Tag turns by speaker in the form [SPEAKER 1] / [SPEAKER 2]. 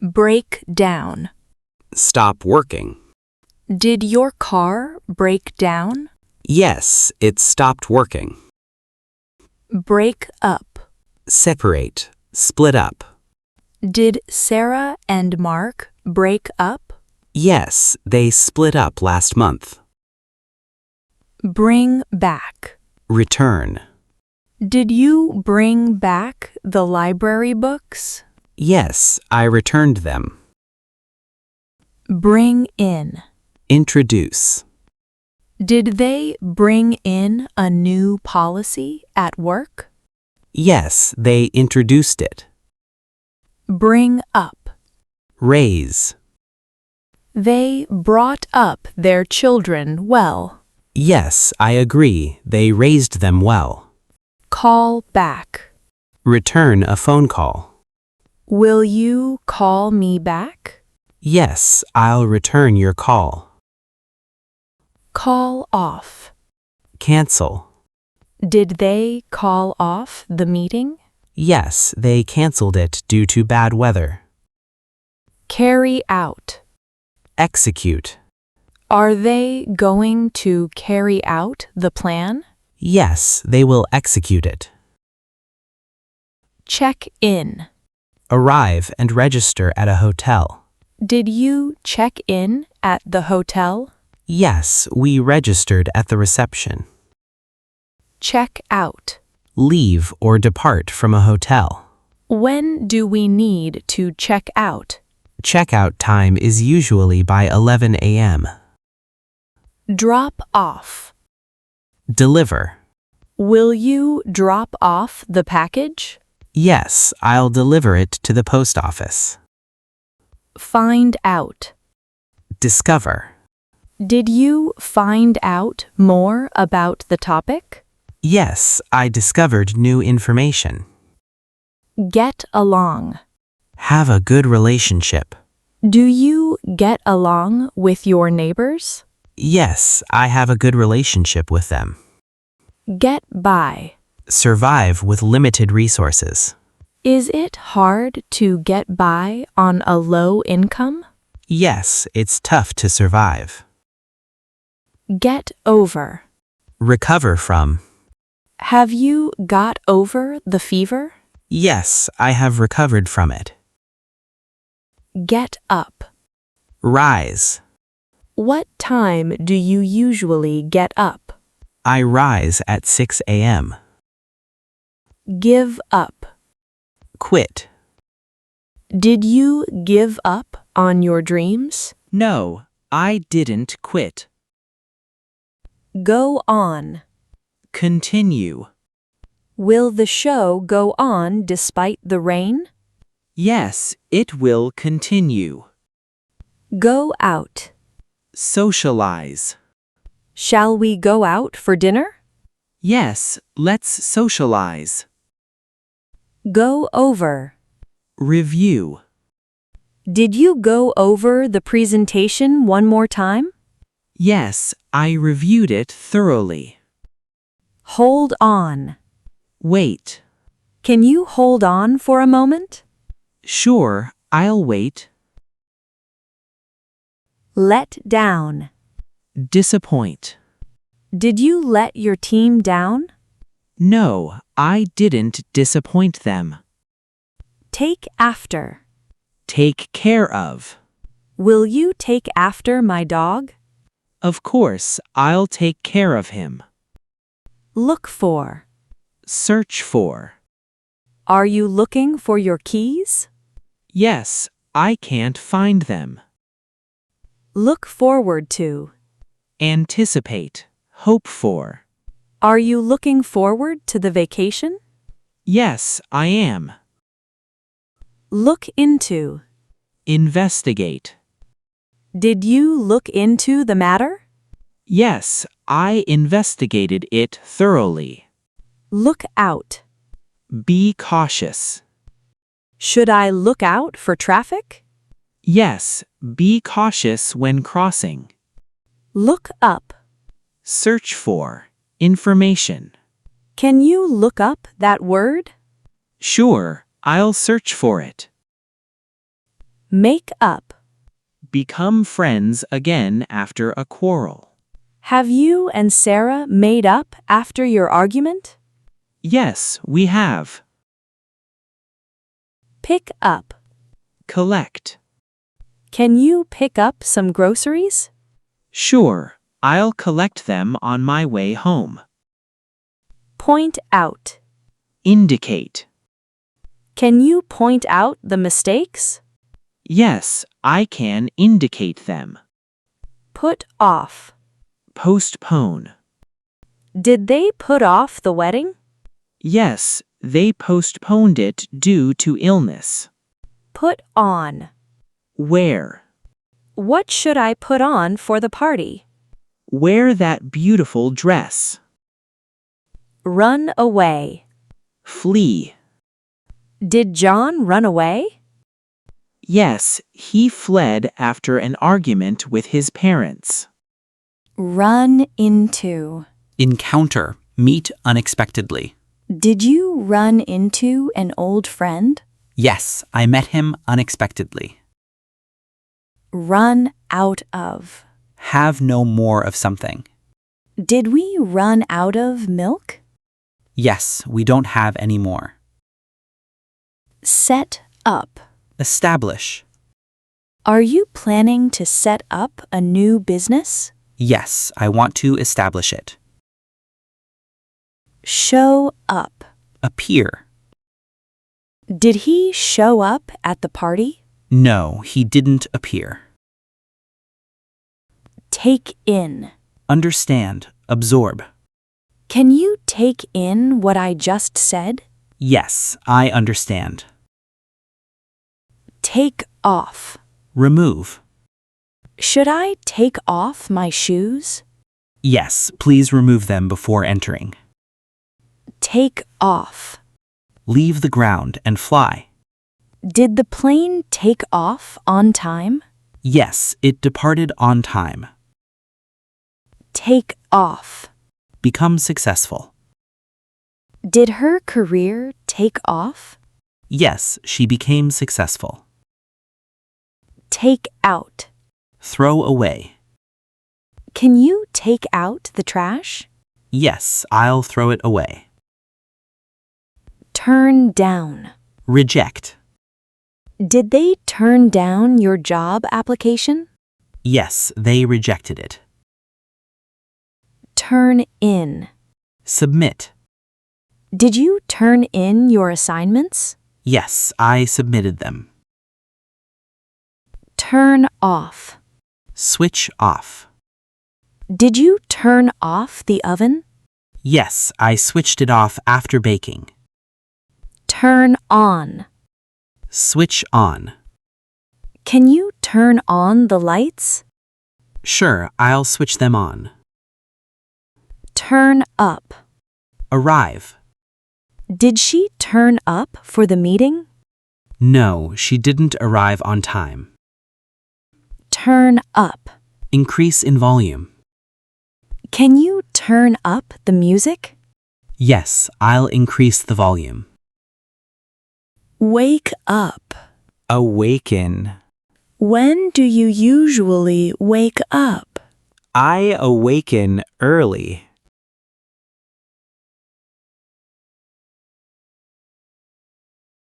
[SPEAKER 1] Break down.
[SPEAKER 2] Stop working.
[SPEAKER 1] Did your car break down?
[SPEAKER 2] Yes, it stopped working.
[SPEAKER 1] Break up.
[SPEAKER 2] Separate. Split up.
[SPEAKER 1] Did Sarah and Mark break up?
[SPEAKER 2] Yes, they split up last month.
[SPEAKER 1] Bring back.
[SPEAKER 2] Return.
[SPEAKER 1] Did you bring back the library books?
[SPEAKER 2] Yes, I returned them.
[SPEAKER 1] Bring in.
[SPEAKER 2] Introduce.
[SPEAKER 1] Did they bring in a new policy at work?
[SPEAKER 2] Yes, they introduced it.
[SPEAKER 1] Bring up.
[SPEAKER 2] Raise.
[SPEAKER 1] They brought up their children well.
[SPEAKER 2] Yes, I agree. They raised them well.
[SPEAKER 1] Call back.
[SPEAKER 2] Return a phone call.
[SPEAKER 1] Will you call me back?
[SPEAKER 2] Yes, I'll return your call.
[SPEAKER 1] Call off.
[SPEAKER 2] Cancel.
[SPEAKER 1] Did they call off the meeting?
[SPEAKER 2] Yes, they canceled it due to bad weather.
[SPEAKER 1] Carry out.
[SPEAKER 2] Execute.
[SPEAKER 1] Are they going to carry out the plan?
[SPEAKER 2] Yes, they will execute it.
[SPEAKER 1] Check in.
[SPEAKER 2] Arrive and register at a hotel.
[SPEAKER 1] Did you check in at the hotel?
[SPEAKER 2] Yes, we registered at the reception.
[SPEAKER 1] Check out.
[SPEAKER 2] Leave or depart from a hotel.
[SPEAKER 1] When do we need to check out?
[SPEAKER 2] Checkout time is usually by 11 a.m.
[SPEAKER 1] Drop off.
[SPEAKER 2] Deliver.
[SPEAKER 1] Will you drop off the package?
[SPEAKER 2] Yes, I'll deliver it to the post office.
[SPEAKER 1] Find out.
[SPEAKER 2] Discover.
[SPEAKER 1] Did you find out more about the topic?
[SPEAKER 2] Yes, I discovered new information.
[SPEAKER 1] Get along.
[SPEAKER 2] Have a good relationship.
[SPEAKER 1] Do you get along with your neighbors?
[SPEAKER 2] Yes, I have a good relationship with them.
[SPEAKER 1] Get by.
[SPEAKER 2] Survive with limited resources.
[SPEAKER 1] Is it hard to get by on a low income?
[SPEAKER 2] Yes, it's tough to survive.
[SPEAKER 1] Get over.
[SPEAKER 2] Recover from.
[SPEAKER 1] Have you got over the fever?
[SPEAKER 2] Yes, I have recovered from it.
[SPEAKER 1] Get up.
[SPEAKER 2] Rise.
[SPEAKER 1] What time do you usually get up?
[SPEAKER 2] I rise at 6 a.m.
[SPEAKER 1] Give up.
[SPEAKER 2] Quit.
[SPEAKER 1] Did you give up on your dreams?
[SPEAKER 2] No, I didn't quit.
[SPEAKER 1] Go on.
[SPEAKER 2] Continue.
[SPEAKER 1] Will the show go on despite the rain?
[SPEAKER 2] Yes, it will continue.
[SPEAKER 1] Go out.
[SPEAKER 2] Socialize.
[SPEAKER 1] Shall we go out for dinner?
[SPEAKER 2] Yes, let's socialize.
[SPEAKER 1] Go over.
[SPEAKER 2] Review.
[SPEAKER 1] Did you go over the presentation one more time?
[SPEAKER 2] Yes, I reviewed it thoroughly.
[SPEAKER 1] Hold on.
[SPEAKER 2] Wait.
[SPEAKER 1] Can you hold on for a moment?
[SPEAKER 2] Sure, I'll wait.
[SPEAKER 1] Let down.
[SPEAKER 2] Disappoint.
[SPEAKER 1] Did you let your team down?
[SPEAKER 2] No, I didn't disappoint them.
[SPEAKER 1] Take after.
[SPEAKER 2] Take care of.
[SPEAKER 1] Will you take after my dog?
[SPEAKER 2] Of course, I'll take care of him.
[SPEAKER 1] Look for.
[SPEAKER 2] Search for.
[SPEAKER 1] Are you looking for your keys?
[SPEAKER 2] Yes, I can't find them.
[SPEAKER 1] Look forward to.
[SPEAKER 2] Anticipate. Hope for.
[SPEAKER 1] Are you looking forward to the vacation?
[SPEAKER 2] Yes, I am.
[SPEAKER 1] Look into.
[SPEAKER 2] Investigate.
[SPEAKER 1] Did you look into the matter?
[SPEAKER 2] Yes, I investigated it thoroughly.
[SPEAKER 1] Look out.
[SPEAKER 2] Be cautious.
[SPEAKER 1] Should I look out for traffic?
[SPEAKER 2] Yes, be cautious when crossing.
[SPEAKER 1] Look up.
[SPEAKER 2] Search for. Information.
[SPEAKER 1] Can you look up that word?
[SPEAKER 2] Sure, I'll search for it.
[SPEAKER 1] Make up.
[SPEAKER 3] Become friends again after a quarrel.
[SPEAKER 1] Have you and Sarah made up after your argument?
[SPEAKER 3] Yes, we have.
[SPEAKER 1] Pick up.
[SPEAKER 3] Collect.
[SPEAKER 1] Can you pick up some groceries?
[SPEAKER 3] Sure, I'll collect them on my way home.
[SPEAKER 1] Point out.
[SPEAKER 3] Indicate.
[SPEAKER 1] Can you point out the mistakes?
[SPEAKER 3] Yes, I can indicate them.
[SPEAKER 1] Put off.
[SPEAKER 3] Postpone.
[SPEAKER 1] Did they put off the wedding?
[SPEAKER 3] Yes, they postponed it due to illness.
[SPEAKER 1] Put on.
[SPEAKER 3] Wear.
[SPEAKER 1] What should I put on for the party?
[SPEAKER 3] Wear that beautiful dress.
[SPEAKER 1] Run away.
[SPEAKER 3] Flee.
[SPEAKER 1] Did John run away?
[SPEAKER 3] Yes, he fled after an argument with his parents.
[SPEAKER 1] Run into.
[SPEAKER 4] Encounter. Meet unexpectedly.
[SPEAKER 1] Did you run into an old friend?
[SPEAKER 4] Yes, I met him unexpectedly.
[SPEAKER 1] Run out of.
[SPEAKER 4] Have no more of something.
[SPEAKER 1] Did we run out of milk?
[SPEAKER 4] Yes, we don't have any more.
[SPEAKER 1] Set up.
[SPEAKER 4] Establish.
[SPEAKER 1] Are you planning to set up a new business?
[SPEAKER 4] Yes, I want to establish it.
[SPEAKER 1] Show up.
[SPEAKER 4] Appear.
[SPEAKER 1] Did he show up at the party?
[SPEAKER 4] No, he didn't appear.
[SPEAKER 1] Take in.
[SPEAKER 4] Understand. Absorb.
[SPEAKER 1] Can you take in what I just said?
[SPEAKER 4] Yes, I understand.
[SPEAKER 1] Take off.
[SPEAKER 4] Remove.
[SPEAKER 1] Should I take off my shoes?
[SPEAKER 4] Yes, please remove them before entering.
[SPEAKER 1] Take off.
[SPEAKER 4] Leave the ground and fly.
[SPEAKER 1] Did the plane take off on time?
[SPEAKER 4] Yes, it departed on time.
[SPEAKER 1] Take off.
[SPEAKER 4] Become successful.
[SPEAKER 1] Did her career take off?
[SPEAKER 4] Yes, she became successful.
[SPEAKER 1] Take out.
[SPEAKER 4] Throw away.
[SPEAKER 1] Can you take out the trash?
[SPEAKER 4] Yes, I'll throw it away.
[SPEAKER 1] Turn down.
[SPEAKER 4] Reject.
[SPEAKER 1] Did they turn down your job application?
[SPEAKER 4] Yes, they rejected it.
[SPEAKER 1] Turn in.
[SPEAKER 4] Submit.
[SPEAKER 1] Did you turn in your assignments?
[SPEAKER 4] Yes, I submitted them.
[SPEAKER 1] Turn off.
[SPEAKER 4] Switch off.
[SPEAKER 1] Did you turn off the oven?
[SPEAKER 4] Yes, I switched it off after baking.
[SPEAKER 1] Turn on.
[SPEAKER 4] Switch on.
[SPEAKER 1] Can you turn on the lights?
[SPEAKER 4] Sure, I'll switch them on.
[SPEAKER 1] Turn up.
[SPEAKER 4] Arrive.
[SPEAKER 1] Did she turn up for the meeting?
[SPEAKER 4] No, she didn't arrive on time.
[SPEAKER 1] Turn up.
[SPEAKER 4] Increase in volume.
[SPEAKER 1] Can you turn up the music?
[SPEAKER 4] Yes, I'll increase the volume.
[SPEAKER 1] Wake up.
[SPEAKER 4] Awaken.
[SPEAKER 1] When do you usually wake up?
[SPEAKER 4] I awaken early.